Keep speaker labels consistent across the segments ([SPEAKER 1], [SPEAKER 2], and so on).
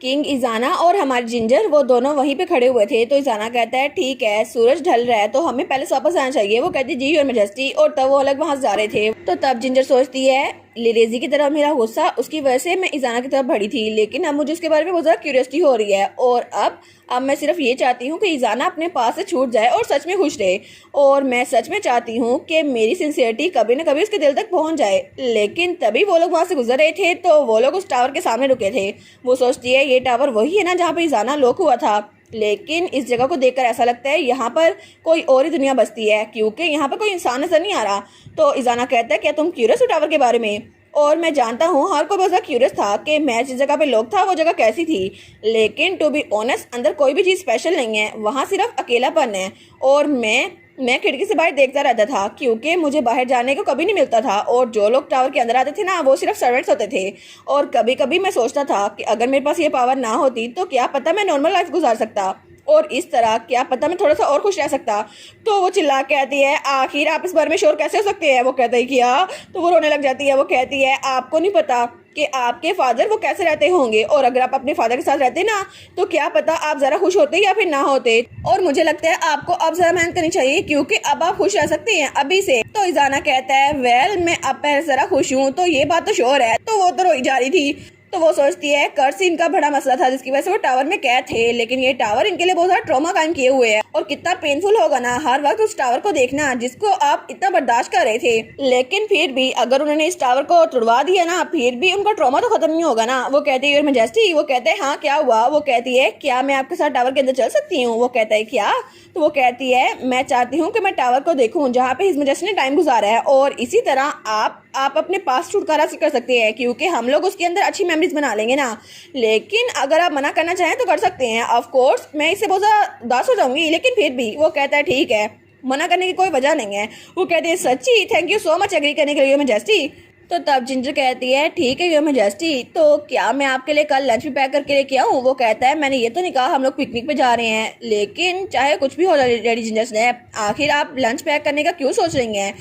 [SPEAKER 1] King इजाना और हमारे ginger वो दोनों वहीं पे खड़े हुए थे। तो इजाना कहता है ठीक है, सूरज ढल रहा है तो हमें पहले वापस आना चाहिए। वो कहती है जी योर मैजेस्टी, और तब वो अलग वहां जा रहे थे। तो तब जिंजर सोचती है लिरेजी की तरफ मेरा गुस्सा, उसकी वजह से मैं इजाना की तरफ बढ़ी थी, लेकिन अब मुझे उसके बारे में बहुत ज़्यादा क्यूरियोसिटी हो रही है। और अब मैं सिर्फ ये चाहती हूँ कि इजाना अपने पास से छूट जाए और सच में खुश रहे। और मैं सच में चाहती हूँ कि मेरी सिंसियरिटी कभी ना कभी उसके दिल तक पहुँच जाए। लेकिन तभी वो लोग वहाँ से गुजर रहे थे तो वो लोग उस टावर के सामने रुके थे। वो सोचती है ये टावर वही है ना जहाँ पे इजाना लॉक हुआ था, लेकिन इस जगह को देखकर ऐसा लगता है यहाँ पर कोई और ही दुनिया बसती है, क्योंकि यहाँ पर कोई इंसान नजर नहीं आ रहा। तो इजाना कहता है क्या तुम क्यूरियस हो टावर के बारे में? और मैं जानता हूँ हर कोई बहुत क्यूरियस था कि मैं जिस जगह पे लोग था वो जगह कैसी थी, लेकिन टू बी ऑनेस्ट अंदर कोई भी चीज़ स्पेशल नहीं है, वहाँ सिर्फ अकेलापन है। और मैं खिड़की से बाहर देखता रहता था क्योंकि मुझे बाहर जाने को कभी नहीं मिलता था, और जो लोग टावर के अंदर आते थे ना वो सिर्फ सर्वेंट्स होते थे। और कभी कभी मैं सोचता था कि अगर मेरे पास ये पावर ना होती तो क्या पता मैं नॉर्मल लाइफ गुजार सकता, और इस तरह क्या पता मैं थोड़ा सा और खुश रह सकता। तो वो चिल्ला के आती है आखिर आप इस बारे में श्योर कैसे हो सकते हैं? वो कहता है कि हाँ। तो वो रोने लग जाती है। वो कहती है आपको नहीं पता कि आपके फादर वो कैसे रहते होंगे, और अगर आप अपने फादर के साथ रहते ना तो क्या पता आप ज़रा खुश होते या फिर ना होते। और मुझे लगता है आपको अब ज़रा मेहनत करनी चाहिए क्योंकि अब आप खुश रह सकते हैं अभी से। तो इजाना कहता है वेल मैं अब पहले ज़रा खुश हूँ तो ये बात तो श्योर है। तो वो तो रोई जा रही थी। तो वो सोचती है कर्ज इनका बड़ा मसला था जिसकी वजह से वो टावर में कैद थे, लेकिन ये टावर इनके लिए बहुत सारा ट्रॉमा कायम किए हुए है। और कितना पेनफुल होगा ना हर वक्त उस टावर को देखना जिसको आप इतना बर्दाश्त कर रहे थे, लेकिन फिर भी अगर उन्होंने इस टावर को तोड़वा दिया ना फिर भी उनका ट्रॉमा तो खत्म नहीं होगा ना। वो कहती है योर मैजेस्टी। वो कहते हैं हाँ क्या हुआ? वो कहती है क्या मैं आपके साथ टावर के अंदर चल सकती हूँ? वो कहता है क्या? तो वो कहती है मैं चाहती हूँ कि मैं टावर को देखूँ जहाँ पे हिज मैजेस्टी ने टाइम गुजारा है, और इसी तरह आप अपने पास छुटकारा कर सकते हैं क्योंकि हम लोग उसके अंदर अच्छी मेमोरीज बना लेंगे ना। लेकिन अगर आप मना करना चाहें तो कर सकते हैं। ऑफ कोर्स मैं इससे बहुत ज़्यादा उदास हो जाऊंगी, लेकिन फिर भी। वो कहता है ठीक है, मना करने की कोई वजह नहीं है। वो कहती है सच्ची thank you so much agree करने के लिए योर मैजेस्टी। तो तब जिंजर कहती है ठीक है योर मैजेस्टी, तो क्या मैं आपके लिए कल लंच भी पैक करके लेके आऊँ? वो कहता है मैंने ये तो नहीं कहा हम लोग पिकनिक पे जा रहे हैं, लेकिन चाहे कुछ भी हो डैडी जिंजर स्नैप, आखिर आप लंच पैक करने का क्यों सोच रही हैं?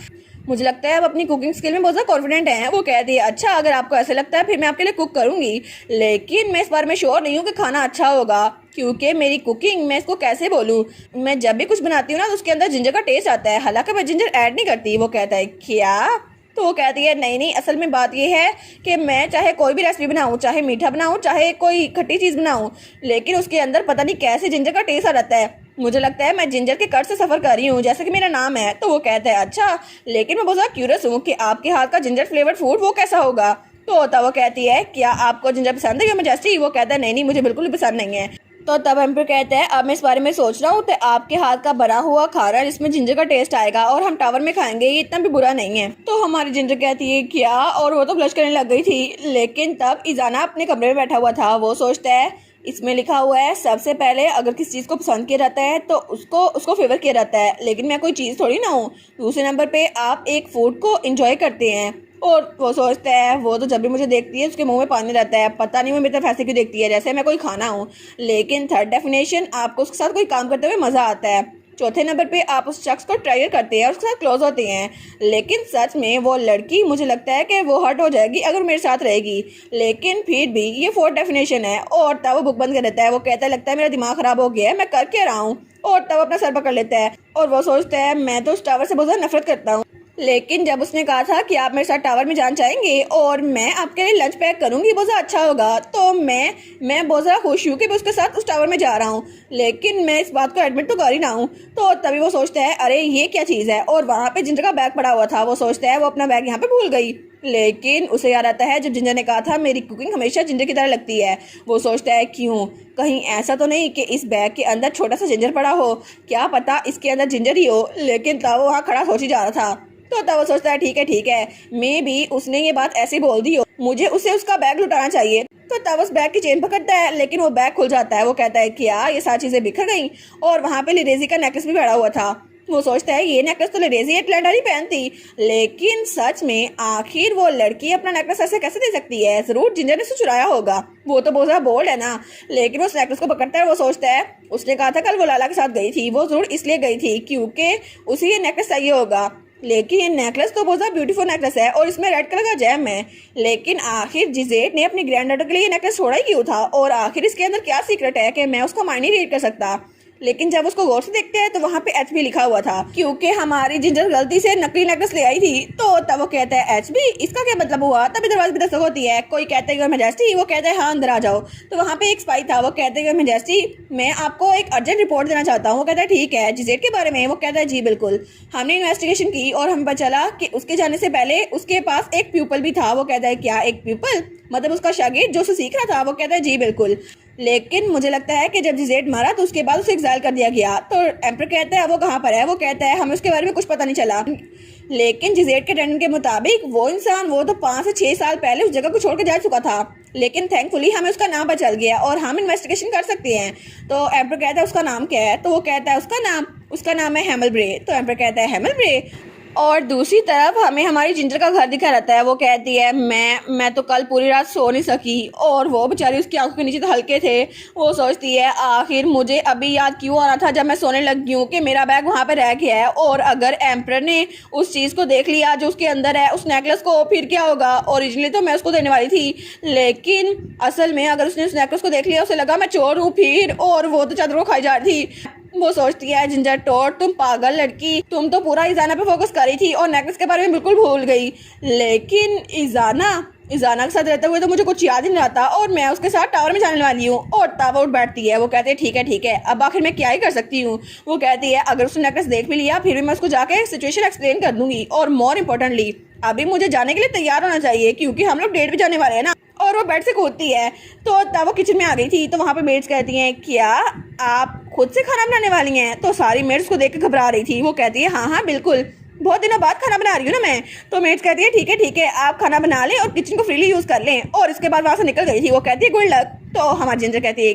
[SPEAKER 1] मुझे लगता है आप अपनी कुकिंग स्किल में बहुत ज़्यादा कॉन्फिडेंट हैं। वो कहती है अच्छा अगर आपको ऐसे लगता है फिर मैं आपके लिए कुक करूंगी, लेकिन मैं इस बारे में श्योर नहीं हूँ कि खाना अच्छा होगा क्योंकि मेरी कुकिंग मैं इसको कैसे बोलूँ, मैं जब भी कुछ बनाती हूँ ना तो उसके अंदर जिंजर का टेस्ट आता है, हालांकि मैं जिंजर ऐड नहीं करती। वो कहता है क्या? तो वो कहती है नहीं नहीं असल में बात ये है कि मैं चाहे कोई भी रेसिपी बनाऊँ, चाहे मीठा बनाऊँ चाहे कोई खट्टी चीज़ बनाऊँ, लेकिन उसके अंदर पता नहीं कैसे जिंजर का टेस्ट आ जाता है। मुझे लगता है मैं जिंजर के कट से सफ़र कर रही हूँ जैसे कि मेरा नाम है। तो वो कहता है अच्छा, लेकिन मैं बहुत ज़्यादा क्यूरियस हूँ कि आपके हाथ का जिंजर फ्लेवर्ड फूड वो कैसा होगा। तो वो कहती है क्या आपको जिंजर पसंद है योर मैजेस्टी? वो कहता है नहीं नहीं मुझे बिल्कुल भी पसंद नहीं है। तो तब एम्पर कहता है अब मैं इस बारे में सोच रहा हूँ तो आपके हाथ का बना हुआ खाना जिसमें जिंजर का टेस्ट आएगा और हम टावर में खाएंगे, ये इतना भी बुरा नहीं है। तो हमारी जिंजर कहती है क्या, और वो तो ब्लश करने लग गई थी। लेकिन तब इजाना अपने कमरे में बैठा हुआ था। वो सोचता है इसमें लिखा हुआ है सबसे पहले अगर किसी चीज़ को पसंद किया जाता है तो उसको फेवर किया जाता है, लेकिन मैं कोई चीज़ थोड़ी ना हूँ। दूसरे नंबर पे आप एक फूड को एंजॉय करते हैं। और वो सोचता है वो तो जब भी मुझे देखती है उसके मुंह में पानी रहता है, पता नहीं वो मेरी तरफ ऐसे क्यों देखती है जैसे मैं कोई खाना हूँ। लेकिन थर्ड डेफिनेशन आपको उसके साथ कोई काम करते हुए मज़ा आता है। चौथे नंबर पे आप उस शख्स को ट्राई करते हैं और उसके साथ क्लोज होते हैं, लेकिन सच में वो लड़की मुझे लगता है कि वो हर्ट हो जाएगी अगर मेरे साथ रहेगी। लेकिन फिर भी ये फोर्थ डेफिनेशन है। और तब वो बुक बंद कर देता है। वो कहता है लगता है मेरा दिमाग खराब हो गया है, मैं कर क्या रहा हूँ। और तब अपना सर पकड़ लेता है और वो सोचता है मैं तो उस टावर से बहुत ज़्यादा नफरत करता हूँ, लेकिन जब उसने कहा था कि आप मेरे साथ टावर में जाना चाहेंगे और मैं आपके लिए लंच पैक करूंगी बहुत ज़्यादा अच्छा होगा, तो मैं बहुत ज़्यादा खुश हूँ कि मैं उसके साथ उस टावर में जा रहा हूँ, लेकिन मैं इस बात को एडमिट तो कर ही ना हूँ। तो तभी वो सोचता है अरे ये क्या चीज़ है, और वहाँ पे जिंजर का बैग पड़ा हुआ था। वो सोचता है वो अपना बैग यहाँ पे भूल गई, लेकिन उसे याद आता है जब जिंजर ने कहा था मेरी कुकिंग हमेशा जिंजर की तरह लगती है। वो सोचता है क्यों, कहीं ऐसा तो नहीं कि इस बैग के अंदर छोटा सा जिंजर पड़ा हो, क्या पता इसके अंदर जिंजर ही हो। लेकिन तब वो वहाँ खड़ा सोच ही जा रहा था। तो तब वो सोचता है ठीक है मे भी उसने ये बात ऐसी बोल दी हो, मुझे उसे उसका बैग लुटाना चाहिए। तो तब उस बैग की चेन पकड़ता है, लेकिन वो बैग खुल जाता है। वो कहता है क्या ये सारी चीज़ें बिखर गई, और वहाँ पे लिरेजी का नेकलेस भी पड़ा हुआ था। वो सोचता है ये नेकलेस तो लेडेजी एटलांटा नहीं पहनती, लेकिन सच में आखिर वो लड़की अपना नेकलेस ऐसे कैसे दे सकती है? जरूर जिंजर ने उसे चुराया होगा, वो तो बहुत ज्यादा बोल्ड है ना। लेकिन वो उस नेकलेस को पकड़ता है। वो सोचता है उसने कहा था कल वो लाला के साथ गई थी, वो जरूर इसलिए गई थी क्योंकि उसे ये नेकलेस चाहिए होगा। लेकिन ये नेकलेस तो बहुत ब्यूटीफुल नेकलेस है और इसमें रेड कलर का जैम है। लेकिन आखिर जिजेट ने अपनी ग्रैंड डॉटर के लिए ये नेकलेस छोड़ा ही क्यों था, और आखिर इसके अंदर क्या सीक्रेट है कि मैं उसका माइंड नहीं रीड कर सकता। लेकिन जब उसको गौर से देखते हैं तो वहाँ पे एचबी लिखा हुआ था, क्योंकि हमारी जिंजर गलती से नकली नेकलेस ले आई थी। तो तब वो कहता है एचबी, इसका क्या मतलब हुआ। तभी दरवाजे पे दस्तक होती है, कोई कहता है योर मैजेस्टी, वो कहता है हाँ अंदर आ जाओ। तो वहाँ पे एक स्पाई था, वो कहते हैं योर मैजेस्टी मैं आपको एक अर्जेंट रिपोर्ट देना चाहता हूँ। वो कहता है ठीक है, जिजेट के बारे में। वो कहता है जी बिल्कुल। हमने इन्वेस्टिगेशन की और हमें पता चला कि उसके जाने से पहले उसके पास एक प्यूपल भी था। वो कहता है क्या एक प्यूपल, मतलब उसका शागिर्द जो उसे सीख रहा था। वो कहता है जी बिल्कुल। लेकिन मुझे लगता है कि जब जिजेट मारा तो उसके बाद उसे एक्साइल कर दिया गया। तो एम्पर कहता है वो कहाँ पर है। वो कहता है हमें उसके बारे में कुछ पता नहीं चला। लेकिन जिजेट के ट्रेंड के मुताबिक वो इंसान वो तो 5 से 6 साल पहले उस जगह को छोड़ के जा चुका था। लेकिन थैंकफुली हमें उसका नाम पता चल गया और हम इन्वेस्टिगेशन कर सकते हैं। तो एम्पर कहता है उसका नाम क्या है। तो वो कहता है उसका नाम है हेमल ब्रे। तो एम्पर कहता है हेमल ब्रे। और दूसरी तरफ हमें हमारी जिंजर का घर दिखा रहता है। वो कहती है मैं तो कल पूरी रात सो नहीं सकी, और वो बेचारी उसकी आंखों के नीचे तो हल्के थे। वो सोचती है आखिर मुझे अभी याद क्यों आ रहा था जब मैं सोने लगी हूँ कि मेरा बैग वहाँ पे रह गया है, और अगर एम्पर ने उस चीज़ को देख लिया जो उसके अंदर है, उस नेकलेस को, फिर क्या होगा। ओरिजिनली तो मैं उसको देने वाली थी, लेकिन असल में अगर उसने उस नेकलेस को देख लिया, उसे लगा मैं चोर हूँ फिर, और वो तो चादर को खाई जा रही थी। वो सोचती है जिंजर टोट तुम पागल लड़की, तुम तो पूरा इजाना पे फोकस कर रही थी और नेकलेस के बारे में बिल्कुल भूल गई। लेकिन इजाना के साथ रहते हुए तो मुझे कुछ याद ही नहीं आता, और मैं उसके साथ टावर में जाने वाली हूँ। और तब उठ बैठती है। वो कहते हैं ठीक है अब आखिर मैं क्या ही कर सकती हूँ। वो कहती है अगर उसने नेकलेस देख भी लिया फिर भी मैं उसको जाके सिचुएशन एक्सप्लेन कर दूंगी, और मोर इम्पोर्टेंटली अभी मुझे जाने के लिए तैयार होना चाहिए क्योंकि हम लोग डेट पे जाने वाले हैं ना। और वो बेड से कूदती है। तो तब वो किचन में आ गई थी। तो वहाँ पे मेड्स कहती हैं क्या आप खुद से खाना बनाने वाली हैं। तो सारी मेड्स को देख के घबरा रही थी। वो कहती है हाँ बिल्कुल, बहुत दिनों बाद खाना बना रही हूँ ना मैं। तो मेड्स कहती है ठीक है आप खाना बना लें और किचन को फ्रीली यूज कर लें। और इसके बाद वहाँ से निकल गई थी। वो कहती है गुड लक। तो हमारी जिंजर कहती है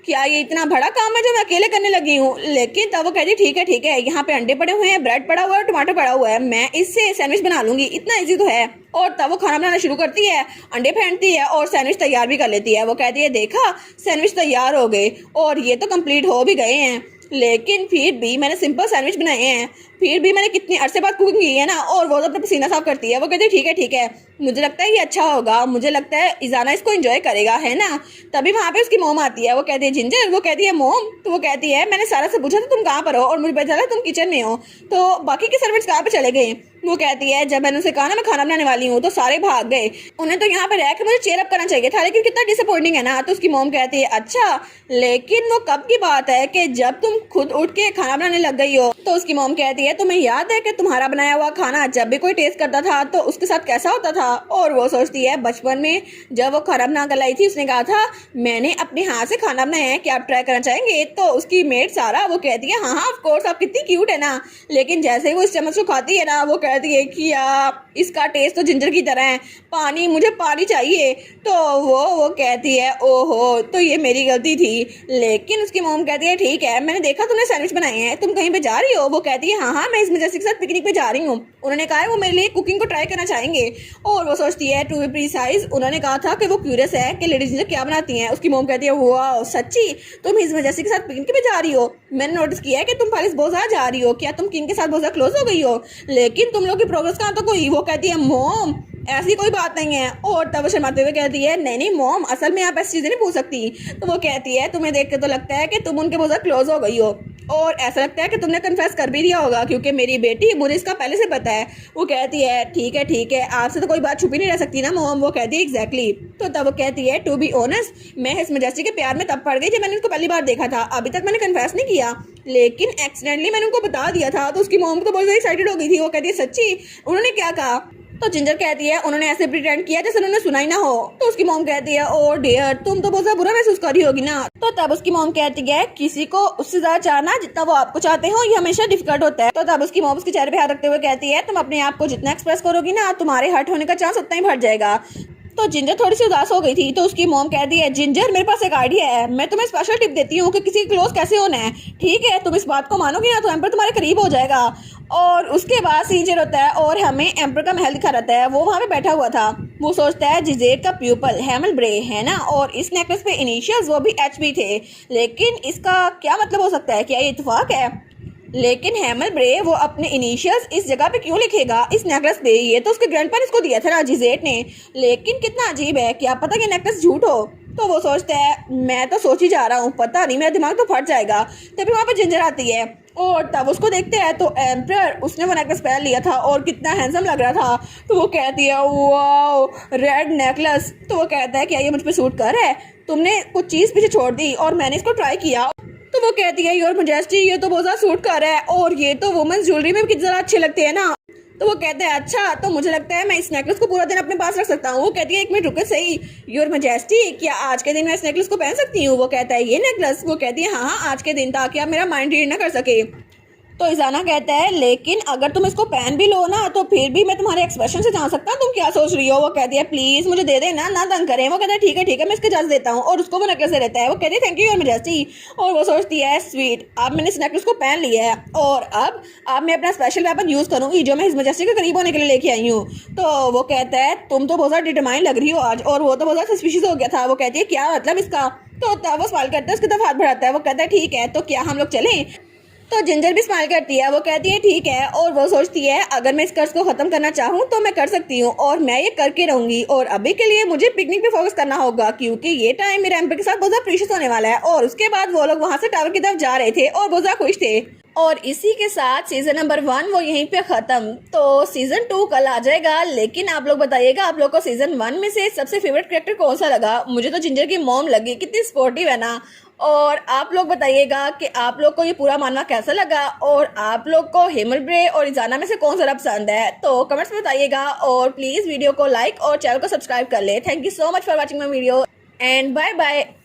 [SPEAKER 1] क्या ये इतना बड़ा काम है जो मैं अकेले करने लगी हूँ। लेकिन तब वो कहती ठीक है यहाँ पे अंडे पड़े हुए हैं, ब्रेड पड़ा हुआ है, टमाटर पड़ा हुआ है, मैं इससे सैंडविच बना लूंगी, इतना इजी तो है। और तब वो खाना बनाना शुरू करती है, अंडे फेंटती है और सैंडविच तैयार भी कर लेती है। वो कहती है देखा सैंडविच तैयार हो गए और ये तो कंप्लीट हो भी गए हैं, लेकिन फिर भी मैंने सिंपल सैंडविच बनाए हैं, फिर भी मैंने कितनी अरसे बाद कुकिंग की है ना। और वो तो अपना पसीना साफ करती है। वो कहती है ठीक है मुझे लगता है ये अच्छा होगा, मुझे लगता है इजाना इसको एंजॉय करेगा, है ना। तभी वहाँ पे उसकी मोम आती है। वो कहती है जिंजर, वो कहती है मोम। तो वो कहती है मैंने सारा से पूछा था तुम कहाँ पर हो, और मुझे पता चला तुम किचन में हो। तो बाकी के सर्वेंट्स कहाँ पे चले गए। वो कहती है जब मैंने उसे कहा ना मैं खाना बनाने वाली हूँ तो सारे भाग गए, उन्हें तो यहाँ पे रह के मुझे चेयर अप करना चाहिए था, लेकिन कितना डिसअपॉइंटिंग है ना। तो उसकी मोम कहती है अच्छा, लेकिन वो कब की बात है कि जब तुम खुद उठ के खाना बनाने लग गई हो। तो उसकी मोम कहती है तुम्हें याद है कि तुम्हारा बनाया हुआ खाना जब भी कोई टेस्ट करता था तो उसके साथ कैसा होता था। और वो सोचती है बचपन में जब वो खाना बना कर लाई थी उसने कहा था मैंने अपने हाथ से खाना बनाया है, क्या आप ट्राई करना चाहेंगे। तो उसकी मेट सारा वो कहती है हाँ ऑफ कोर्स, आप कितनी क्यूट है ना। लेकिन जैसे ही वो इस चम्मच को खाती है ना, वो कहती है कि इसका टेस्ट तो जिंजर की तरह है, पानी, मुझे पानी चाहिए। तो वो कहती है ओहो तो ये मेरी गलती थी। लेकिन उसकी मोम कहती है ठीक है मैंने देखा तुमने सैंडविच बनाए हैं, तुम कहीं पे जा रही हो। वो कहती है हाँ मैं इसमें जैसे के साथ पिकनिक पे जा रही हूँ, उन्होंने कहा है वो मेरे लिए कुकिंग को ट्राई करना चाहेंगे। और वो सोचती है टू बी प्रिसाइज उन्होंने कहा था कि वो क्यूरियस है कि लेडीज जिंजर क्या बनाती हैं। उसकी मोम कहती है वाह सच्ची तुम हिज मजेस्टी के साथ पिकनिक पे जा रही हो, मैंने नोटिस किया है कि तुम पारिस बहुत ज्यादा जा रही हो, क्या तुम किंग के साथ बहुत ज्यादा क्लोज हो गई हो, लेकिन तुम लोग की प्रोग्रेस कहाँ तक हुई। वो कहती है मोम ऐसी कोई बात नहीं है। और तब वो शर्माते हुए कहती है नहीं मोम असल में आप ऐसी चीजें नहीं पूछ सकती। तो वो कहती है तुम्हें देख के तो लगता है कि तुम उनके बहुत ज्यादा क्लोज हो गई हो, और ऐसा लगता है कि तुमने कन्फेस कर भी दिया होगा क्योंकि मेरी बेटी, मुझे इसका पहले से पता है। वो कहती है ठीक है आपसे तो कोई बात छुपी नहीं रह सकती ना मोम। वो कहती है एग्जैक्टली। तो तब वो कहती है टू बी ऑनेस्ट मैं हिज मैजेस्टी के प्यार में तब पड़ गई जब मैंने उसको पहली बार देखा था, अभी तक मैंने कन्फेस नहीं किया, लेकिन एक्सीडेंटली मैंने उनको बता दिया था। तो उसकी मोम तो बहुत ज्यादा एक्साइटेड हो गई थी। वो कहती है सच्ची, उन्होंने क्या कहा। तो जिंजर कहती है उन्होंने ऐसे प्रिटेंड किया जैसे उन्होंने सुना ही ना हो। तो उसकी मोम कहती है ओ डियर तुम तो बहुत बुरा महसूस कर रही होगी ना। तो तब उसकी मोम कहती है किसी को उससे ज्यादा चाहना जितना वो आपको चाहते हो ये हमेशा डिफिकल्ट होता है। तो तब उसकी मोम उसके चेहरे पे हाथ रखते हुए कहती है तुम अपने आप को जितना एक्सप्रेस करोगी ना तुम्हारे हर्ट होने का चांस उतना ही बढ़ जाएगा। तो जिंजर थोड़ी सी उदास हो गई थी। तो उसकी मोम कहती है जिंजर मेरे पास एक आइडिया है, मैं तुम्हें स्पेशल टिप देती हूँ कि किसी क्लोज कैसे होना है, ठीक है तुम इस बात को मानोगी ना तो एम्पर तुम्हारे करीब हो जाएगा। और उसके बाद सीजर होता है और हमें एम्पर का महल दिखा रहता है। वो वहाँ पे बैठा हुआ था। वो सोचता है जिजेट का प्यूपल हेमल ब्रे है ना, और इस नेकलेस पे इनिशियल्स वो भी एचबी थे, लेकिन इसका क्या मतलब हो सकता है, क्या ये इत्तेफाक है। लेकिन हेमल ब्रे वो अपने इनिशियल्स इस जगह पे क्यों लिखेगा इस नेकलेस पे? ये तो उसके ग्रैंडपा ने इसको दिया था ना जिजेट ने। लेकिन कितना अजीब है, क्या पता कि नेकलेस झूठ हो। तो वो सोचता है मैं तो सोच ही जा रहा हूँ, पता नहीं मेरा दिमाग तो फट जाएगा। तभी वहाँ पे जिंजर आती है और तब उसको देखते हैं तो एम्प्रर उसने वो नेकलेस पहन लिया था और कितना हैंडसम लग रहा था। तो वो कहती है वाओ रेड नेकलेस। तो वो कहता है क्या ये मुझ पे सूट कर है? तुमने कुछ चीज़ पीछे छोड़ दी और मैंने इसको ट्राई किया। तो वो कहती है योर मैजेस्टी ये तो बहुत ज़्यादा सूट कर रहा है और ये तो वुमेन्स ज्वेलरी में भी कितने ज़्यादा अच्छे लगते हैं ना। तो वो कहते हैं अच्छा तो मुझे लगता है मैं इस नेकलेस को पूरा दिन अपने पास रख सकता हूँ। वो कहती है एक मिनट रुके सही योर मैजेस्टी, क्या आज के दिन मैं इस नेकलेस को पहन सकती हूँ? वो कहता है ये नेकलेस? वो कहती है हाँ हाँ आज के दिन, ताकि आप मेरा माइंड रीड ना कर सके। तो इजाना कहता है लेकिन अगर तुम इसको पहन भी लो ना तो फिर भी मैं तुम्हारे एक्सप्रेशन से जान सकता हूँ तुम क्या सोच रही हो। वो कहती है प्लीज मुझे दे देना, ना तंग करें। वो कहता है ठीक है मैं इसके इजाजत देता हूँ और उसको वो नेकलेस दे देता है। वो कहती है थैंक यू योर मैजेस्टी। और वो सोचती है स्वीट अब मैंने इस नेकलेस को पहन लिया है और अब मैं अपना स्पेशल वेपन यूज करूंगी जो मैं हिज मैजेस्टी के करीब होने के लिए लेके आई हूँ। तो वो कहता है तुम तो बहुत ज़्यादा डिटरमाइन लग रही हो आज। और वो तो बहुत ज़्यादा सस्पिशियस हो गया था। वो कहती है क्या मतलब इसका? तो तब वो सवाल करता है, उसकी तरफ हाथ बढ़ाता है। वो कहता है ठीक है तो क्या हम लोग चलें? तो जिंजर भी स्माइल करती है। वो कहती है ठीक है और वो सोचती है अगर मैं इस कर्ज को खत्म करना चाहूँ तो मैं कर सकती हूँ और मैं ये करके रहूंगी। और अभी के लिए मुझे पिकनिक पे फोकस करना होगा क्योंकि ये टाइम मेरे एम्पर के साथ बहुत ज़्यादा प्रीशियस होने वाला है। और उसके बाद वो लोग वहाँ से टावर की तरफ जा रहे थे और बहुत ज़्यादा खुश थे। और इसी के साथ सीजन नंबर 1 वो यहीं पे खत्म। तो सीजन 2 कल आ जाएगा। लेकिन आप लोग बताइएगा आप लोग को सीजन 1 में से सबसे फेवरेट कैरेक्टर कौन सा लगा? मुझे तो जिंजर की मॉम लगी, कितनी स्पोर्टिव है ना। और आप लोग बताइएगा कि आप लोग को ये पूरा मानवा कैसा लगा और आप लोग को हेमल ब्रे और इजाना में से कौन सा पसंद है। तो कमेंट्स में बताइएगा और प्लीज वीडियो को लाइक और चैनल को सब्सक्राइब कर ले। Thank you so much for watching my video and bye bye.